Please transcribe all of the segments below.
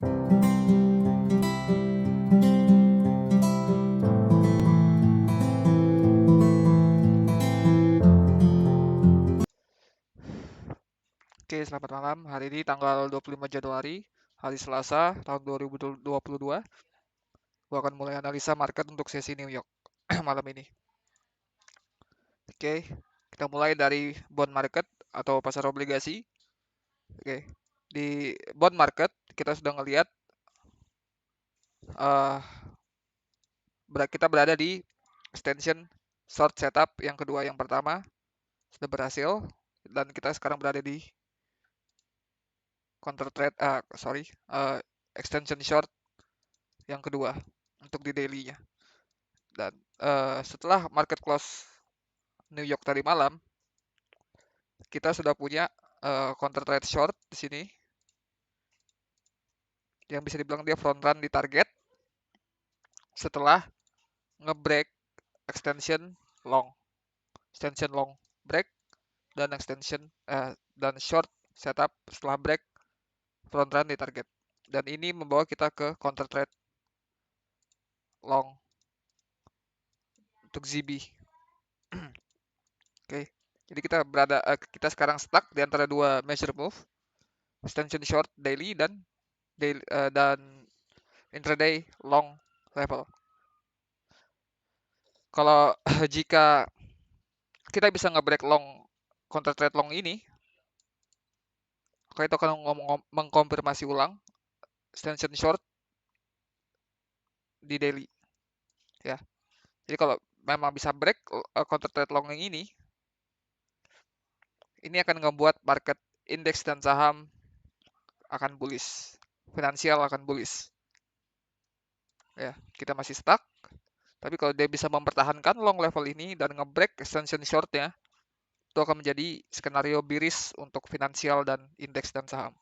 Oke, selamat malam. Hari ini tanggal 25 Januari, hari Selasa, tahun 2022. Gua akan mulai analisa market untuk sesi New York malam ini. Oke, kita mulai dari bond market atau pasar obligasi. Oke, di bond market kita sudah ngelihat eh, kita berada di extension short setup yang kedua. Yang pertama sudah berhasil dan kita sekarang berada di counter trade, extension short yang kedua untuk di daily-nya. Dan setelah market close New York tadi malam, kita sudah punya counter trade short di sini yang bisa dibilang dia front run di target setelah ngebreak extension long, break dan dan short setup setelah break front run di target. Dan ini membawa kita ke counter trade long untuk ZB. Oke. Jadi kita sekarang stuck di antara dua measure move, extension short daily dan intraday long level. Kalau jika kita bisa nge-break long counter trade long ini, maka itu akan mengkonfirmasi ulang extension short di daily ya. Jadi kalau memang bisa break counter trade long yang ini akan membuat market indeks dan saham akan bullish, finansial akan bullish. Ya, kita masih stuck. Tapi kalau dia bisa mempertahankan long level ini dan nge-break extension shortnya, itu akan menjadi skenario bearish untuk finansial dan indeks dan saham.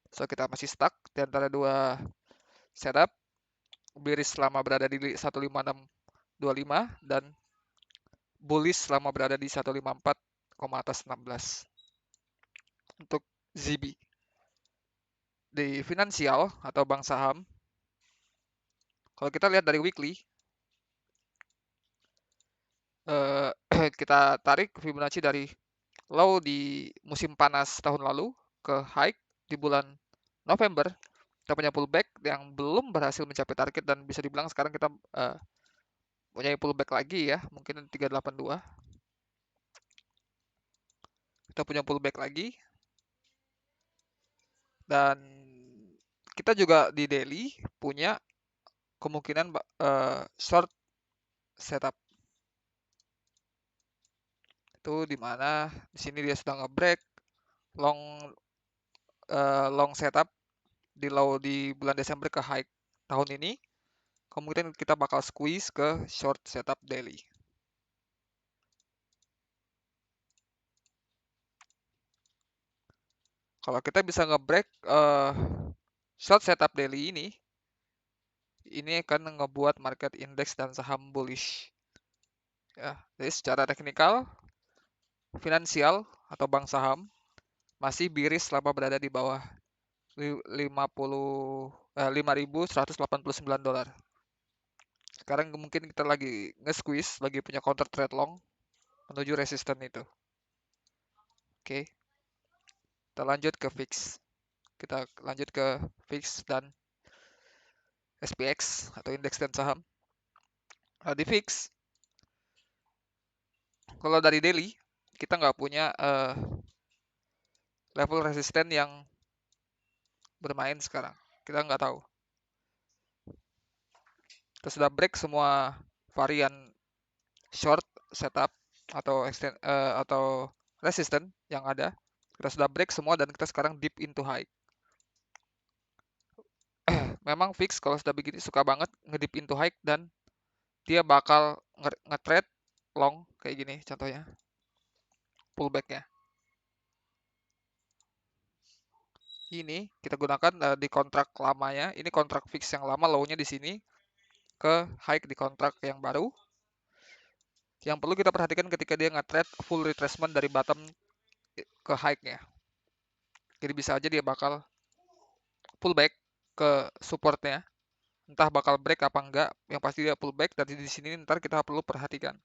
So, kita masih stuck di antara dua setup. Bearish selama berada di 15625 dan bullish selama berada di 154, atas 16. Untuk ZB. Di finansial atau bank saham, kalau kita lihat dari weekly, kita tarik Fibonacci dari low di musim panas tahun lalu ke high di bulan November. Kita punya pullback yang belum berhasil mencapai target dan bisa dibilang sekarang kita punya pullback lagi ya, mungkin 382. Kita punya pullback lagi dan kita juga di daily punya kemungkinan short setup. Itu di mana di sini dia sudah nge-break long setup di low di bulan Desember ke high tahun ini. Kemudian kita bakal squeeze ke short setup daily. Kalau kita bisa nge-break short setup daily ini akan ngebuat market index dan saham bullish. Ya, jadi secara teknikal, finansial atau bank saham masih bearish selama berada di bawah 5.189 dolar. Sekarang mungkin kita lagi nge-squeeze, lagi punya counter trade long menuju resisten itu. Oke. Kita lanjut ke fix. Kita lanjut ke fix dan SPX atau indeks dan saham. Di fix, kalau dari daily kita nggak punya level resisten yang bermain sekarang. Kita nggak tahu. Kita sudah break semua varian short setup atau resisten yang ada. Kita sudah break semua dan kita sekarang deep into high. Memang fix kalau sudah begini suka banget ngedip into high dan dia bakal nge-trade long kayak gini contohnya. Pullbacknya. Ini kita gunakan di kontrak lamanya. Ini kontrak fix yang lama, low-nya di sini ke high di kontrak yang baru. Yang perlu kita perhatikan ketika dia nge-trade full retracement dari bottom ke high-nya. Jadi bisa aja dia bakal pullback ke supportnya. Entah bakal break apa enggak, yang pasti dia pullback. Dan di sini ntar kita perlu perhatikan.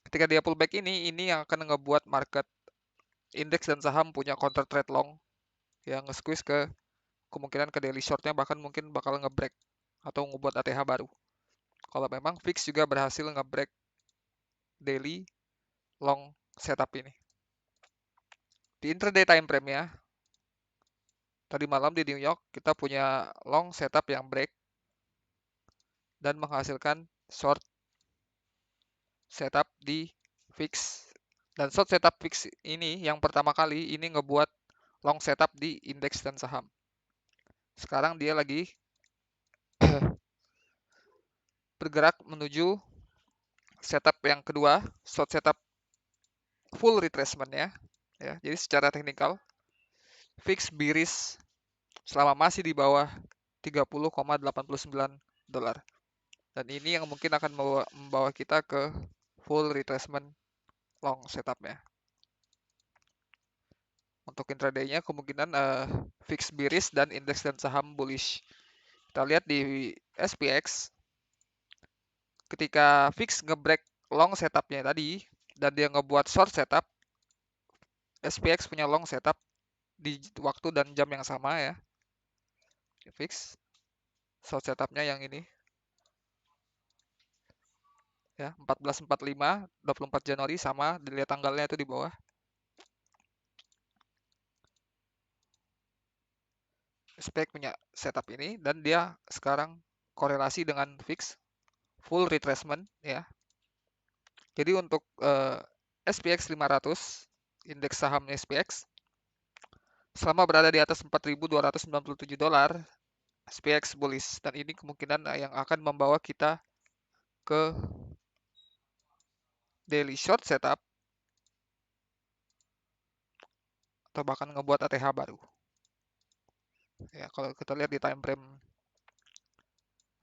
Ketika dia pullback ini yang akan ngebuat market indeks dan saham punya counter trade long yang nge-squeeze ke kemungkinan ke daily shortnya, bahkan mungkin bakal nge-break atau ngebuat ATH baru. Kalau memang fix juga berhasil nge-break daily long setup ini. Di intraday time frame ya, tadi malam di New York kita punya long setup yang break dan menghasilkan short setup di fix. Dan short setup fix ini yang pertama kali ini ngebuat long setup di indeks dan saham. Sekarang dia lagi bergerak menuju setup yang kedua, short setup full retracement ya. Jadi secara teknikal fix bearish selama masih di bawah 30,89 dolar. Dan ini yang mungkin akan membawa kita ke full retracement long setupnya. Untuk intraday-nya kemungkinan fix bearish dan indeks dan saham bullish. Kita lihat di SPX, ketika fix ngebreak long setupnya tadi dan dia ngebuat short setup, SPX punya long setup di waktu dan jam yang sama ya. Fix short setupnya yang ini ya, 14.45 24 Januari sama, dilihat tanggalnya itu di bawah. SPX punya setup ini dan dia sekarang korelasi dengan fix full retracement ya. Jadi untuk SPX 500 indeks saham SPX selama berada di atas 4.297 dolar, SPX bullish, dan ini kemungkinan yang akan membawa kita ke daily short setup atau bahkan ngebuat ATH baru. Ya, kalau kita lihat di time frame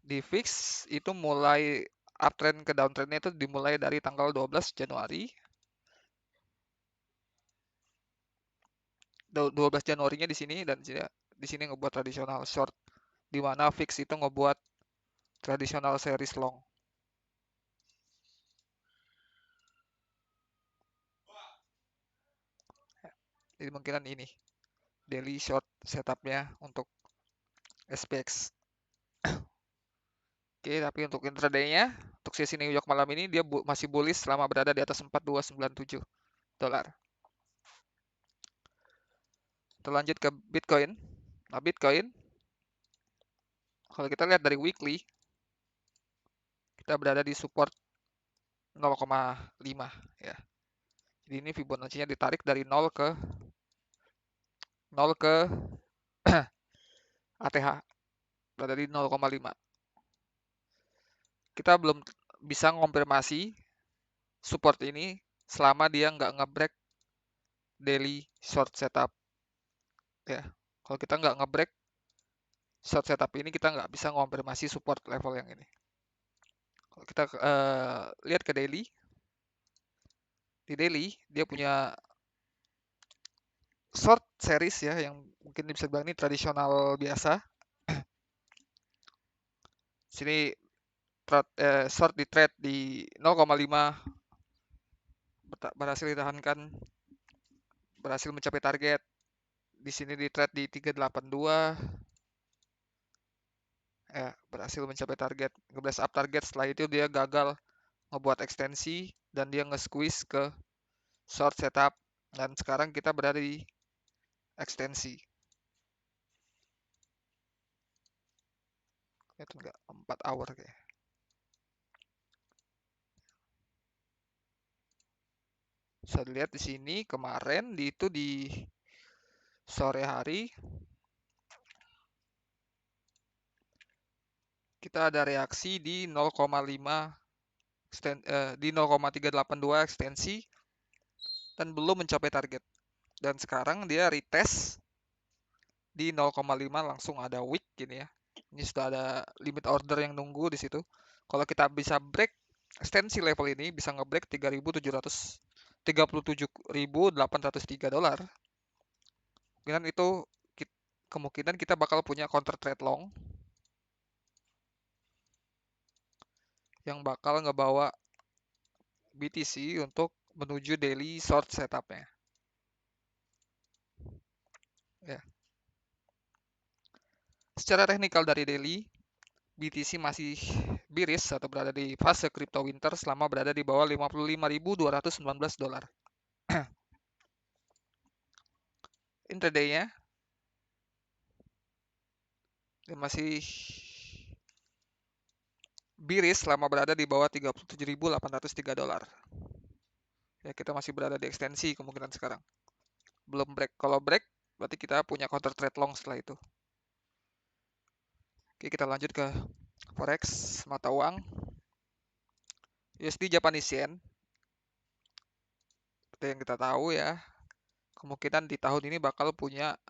di fix itu mulai uptrend ke downtrendnya itu dimulai dari tanggal 12 Januari. 12 Januarinya di sini, dan di sini ngebuat tradisional short, di mana fix itu ngebuat tradisional series long. Jadi kemungkinan ini daily short setupnya untuk SPX. Oke, tapi untuk intraday-nya, untuk sesi New York malam ini dia masih bullish selama berada di atas 4297 dolar. Kita lanjut ke Bitcoin. Nah, Bitcoin kalau kita lihat dari weekly, kita berada di support 0,5 ya. Jadi ini Fibonacci-nya ditarik dari 0 ke ATH, berada di 0,5. Kita belum bisa konfirmasi support ini selama dia nggak ngebreak daily short setup ya. Kalau kita nggak ngebreak short setup ini, kita nggak bisa konfirmasi support level yang ini. Kalau kita lihat ke daily, di daily dia punya short series ya, yang mungkin bisa bilang ini tradisional biasa. Sini short di trade di 0,5, berhasil ditahankan, berhasil mencapai target. Di sini di trade di 382 ya, berhasil mencapai target, nge-blast up target. Setelah itu dia gagal ngebuat ekstensi dan dia nge-squeeze ke short setup, dan sekarang kita berada di ekstensi. Itu enggak 4 hour kayak. Bisa dilihat di sini kemarin itu di sore hari kita ada reaksi di 0,5 di 0,382 ekstensi dan belum mencapai target. Dan sekarang dia retest di 0,5, langsung ada wick gini ya. Ini sudah ada limit order yang nunggu di situ. Kalau kita bisa break ekstensi level ini, bisa ngebreak 37.803 dolar. Kemudian itu kemungkinan kita bakal punya counter trade long yang bakal ngebawa BTC untuk menuju daily short setupnya. Ya. Secara teknikal dari daily, BTC masih bearish atau berada di fase crypto winter selama berada di bawah 55.219 dolar. Intraday-nya masih bearish selama berada di bawah 37.803 dolar. Ya, kita masih berada di ekstensi kemungkinan sekarang. Belum break. Kalau break, berarti kita punya counter trade long setelah itu. Oke, kita lanjut ke forex, mata uang. USD Japanese Yen. Seperti yang kita tahu ya, kemungkinan di tahun ini bakal punya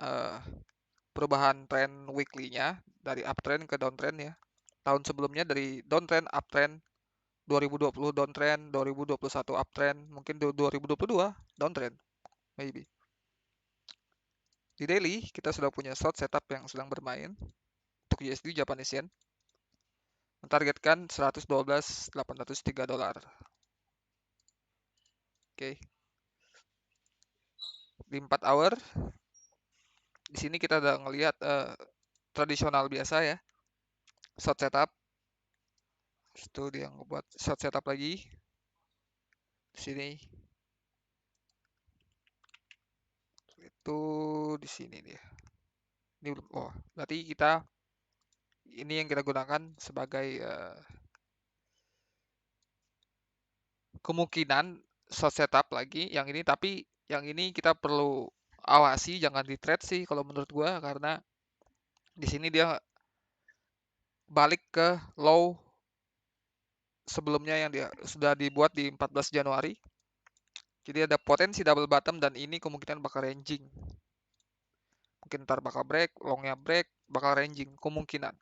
perubahan trend weekly-nya dari uptrend ke downtrend ya. Tahun sebelumnya dari downtrend uptrend, 2020 downtrend, 2021 uptrend, mungkin 2022 downtrend, maybe. Di daily, kita sudah punya short setup yang sedang bermain untuk USD Japanese Yen. Mentargetkan 112.803 dolar. Oke. Di 4 hour, di sini kita udah ngelihat tradisional biasa ya. Short setup. Itu dia buat short setup lagi. Di sini. Itu di sini dia. Ini berarti ini yang kita gunakan sebagai kemungkinan short setup lagi yang ini, tapi yang ini kita perlu awasi, jangan di trade sih kalau menurut gua, karena di sini dia balik ke low sebelumnya yang dia sudah dibuat di 14 Januari. Jadi ada potensi double bottom dan ini kemungkinan bakal ranging. Mungkin ntar bakal break, longnya break, bakal ranging kemungkinan.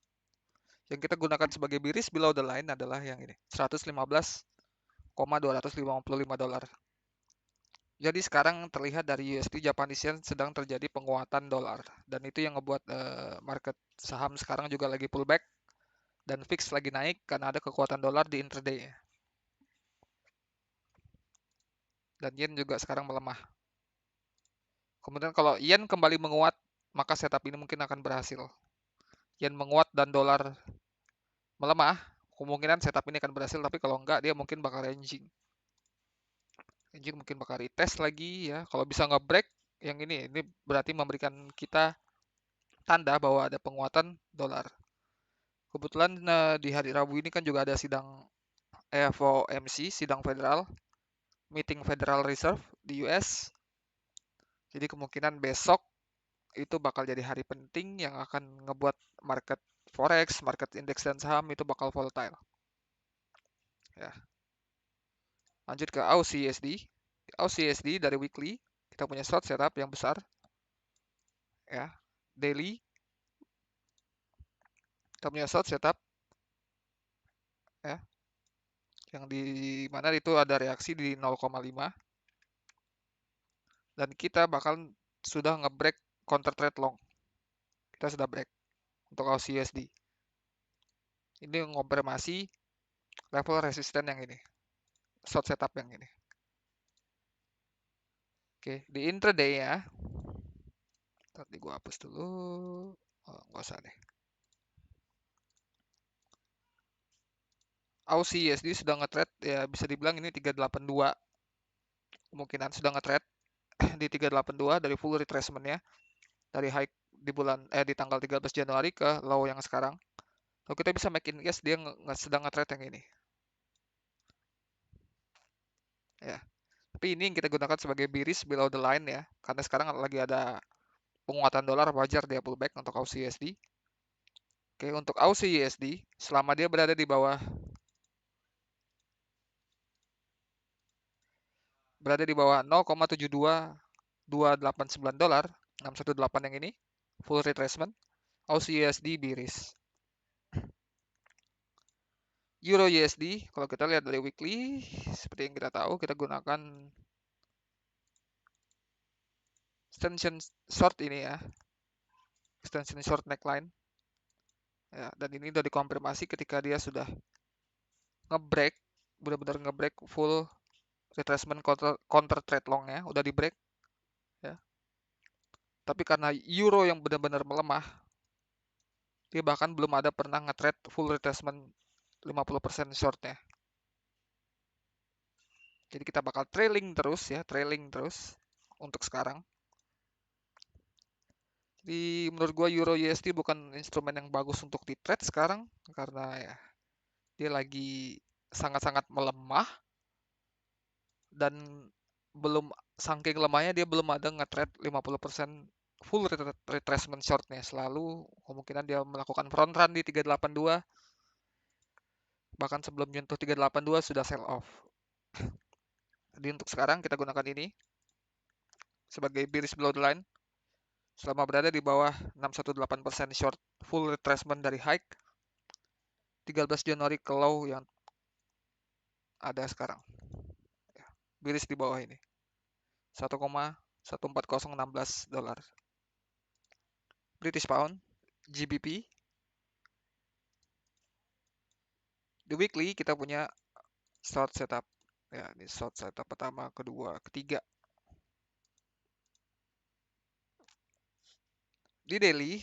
Yang kita gunakan sebagai bearish below the line adalah yang ini, 115,255 dolar. Jadi sekarang terlihat dari USD Japanese Yen sedang terjadi penguatan dolar, dan itu yang ngebuat market saham sekarang juga lagi pullback dan fix lagi naik karena ada kekuatan dolar di intraday. Dan yen juga sekarang melemah. Kemudian kalau yen kembali menguat, maka setup ini mungkin akan berhasil. Yen menguat dan dolar melemah, kemungkinan setup ini akan berhasil, tapi kalau enggak dia mungkin bakal ranging. Ranging mungkin bakal retest lagi ya. Kalau bisa nge-break yang ini berarti memberikan kita tanda bahwa ada penguatan dolar. Kebetulan di hari Rabu ini kan juga ada sidang FOMC, sidang federal, meeting Federal Reserve di US. Jadi kemungkinan besok itu bakal jadi hari penting yang akan ngebuat market forex, market indeks dan saham itu bakal volatile. Ya. Lanjut ke AUSSI USD. AUSSI USD dari weekly kita punya short setup yang besar. Ya. Daily kita punya short setup ya. Yang di mana itu ada reaksi di 0,5 dan kita bakal sudah nge-break counter trade long. Kita sudah break untuk AUSSI USD. Ini mengonfirmasi level resisten yang ini. Short setup yang ini. Oke, di intraday ya. Tadi gua hapus dulu. Oh, nggak usah deh. AUSSI USD sudah nge-trade ya, bisa dibilang ini 382. Kemungkinan sudah nge-trade di 382 dari full retracement-nya dari high di tanggal 13 Januari ke low yang sekarang. Kalau kita bisa make in guess dia sedang nge-trade yang ini. Ya. Tapi ini yang kita gunakan sebagai bearish below the line ya, karena sekarang lagi ada penguatan dolar, wajar dia pullback untuk AUSSI USD. Oke, untuk AUSSI USD selama dia berada di bawah 0,72289 dolar, 618 yang ini full retracement. AUSSI USD bearish. Euro USD, kalau kita lihat dari weekly, seperti yang kita tahu, kita gunakan extension short ini ya. extension short neckline ya, dan ini udah dikonfirmasi ketika dia sudah ngebreak, benar-benar ngebreak full retracement counter trade longnya udah di break ya. Tapi karena euro yang benar-benar melemah, dia bahkan belum ada pernah nge-trade full retracement 50% shortnya. Jadi kita bakal trailing terus untuk sekarang. Jadi menurut gua Euro USD bukan instrumen yang bagus untuk di trade sekarang karena ya dia lagi sangat-sangat melemah dan belum saking lemahnya dia belum ada nge-trade 50% full retracement shortnya. Selalu kemungkinan dia melakukan front run di 382, bahkan sebelum nyentuh 382 sudah sell off. Jadi untuk sekarang kita gunakan ini sebagai bearish below the line selama berada di bawah 618% short full retracement dari high 13 Januari ke low yang ada sekarang. Bearish di bawah ini 1,14016 dolar. British Pound, GBP. Di weekly kita punya short setup. Ya, ini short setup pertama, kedua, ketiga. Di daily,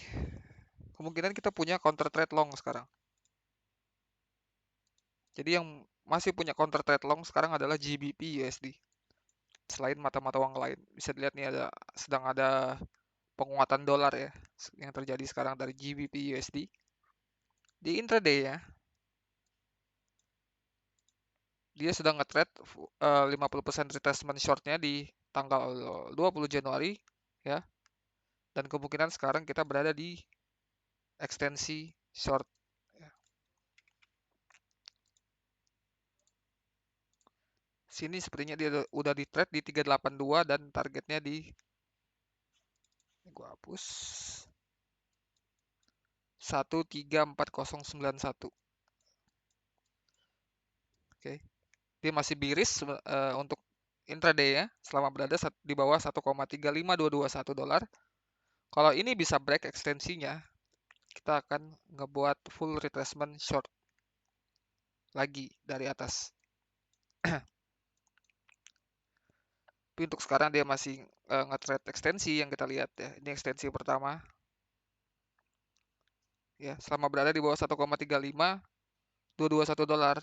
kemungkinan kita punya counter trade long sekarang. Jadi yang masih punya counter trade long sekarang adalah GBP USD. Selain mata-mata uang lain, bisa dilihat nih sedang ada penguatan dolar ya yang terjadi sekarang dari GBP USD. Di intraday ya, dia sedang nge-trade 50% retracement shortnya di tanggal 20 Januari ya. Dan kemungkinan sekarang kita berada di ekstensi short ya. Sini sepertinya dia udah di trade di 382 dan targetnya di ini gua hapus 134091. Oke. Dia masih bearish untuk intraday ya selama berada di bawah 1,35221 dolar. Kalau ini bisa break ekstensinya, kita akan ngebuat full retracement short lagi dari atas. Tapi untuk sekarang dia masih nge-trade ekstensi yang kita lihat ya. Ini ekstensi pertama. Ya, selama berada di bawah 1,35221 dolar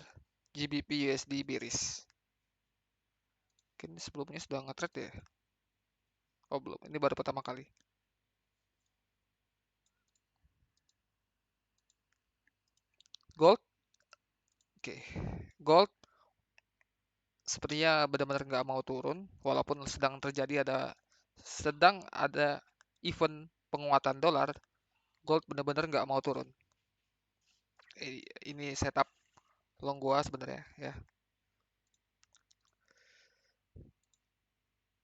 GBP USD bearish. Mungkin sebelumnya sudah nge-trade ya. Oh, belum. Ini baru pertama kali. Gold. Oke. Gold sepertinya benar-benar nggak mau turun walaupun sedang ada event penguatan dolar. Gold benar-benar nggak mau turun. Ini setup long gua sebenarnya ya.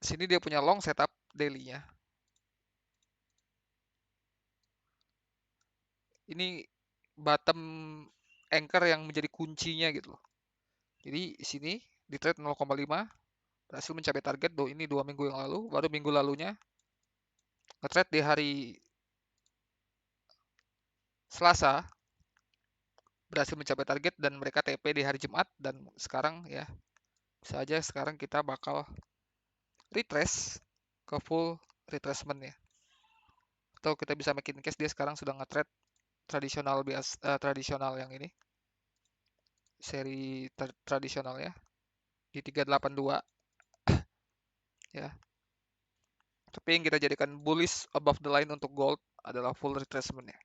Sini dia punya long setup daily-nya. Ini bottom anchor yang menjadi kuncinya gitu loh. Jadi sini di trade 0,5 berhasil mencapai target ini 2 minggu yang lalu, baru minggu lalunya nge-trade di hari Selasa berhasil mencapai target dan mereka TP di hari Jumat dan sekarang ya bisa aja sekarang kita bakal retrace ke full retracement ya. Atau kita bisa making case dia sekarang sudah nge-trade tradisional yang ini. Seri tradisional ya di 382 ya. Tapi yang kita jadikan bullish above the line untuk gold adalah full retracement ya.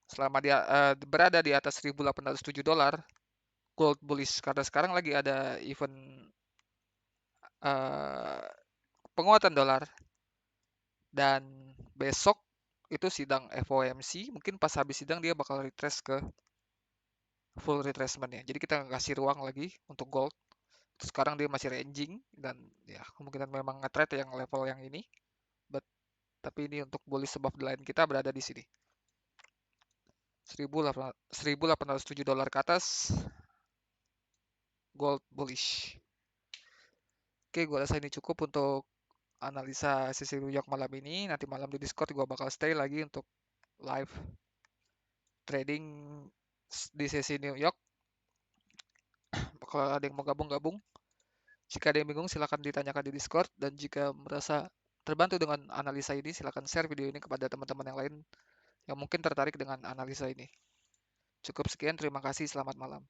Selama dia berada di atas 1.807 dolar, gold bullish karena sekarang lagi ada event penguatan dolar dan besok itu sidang FOMC, mungkin pas habis sidang dia bakal retrace ke full retracement ya. Jadi kita nggak kasih ruang lagi untuk gold. Terus sekarang dia masih ranging dan ya kemungkinan memang nge-trade yang level yang ini. Tapi ini untuk bullish above the line kita berada di sini. 1.807 dolar ke atas gold bullish. Oke, gue rasa ini cukup untuk analisa sesi New York malam ini. Nanti malam di Discord gua bakal stay lagi untuk live trading di sesi New York. Kalau ada yang mau gabung-gabung, jika ada yang bingung silahkan ditanyakan di Discord, dan jika merasa terbantu dengan analisa ini silahkan share video ini kepada teman-teman yang lain yang mungkin tertarik dengan analisa ini. Cukup sekian, terima kasih, selamat malam.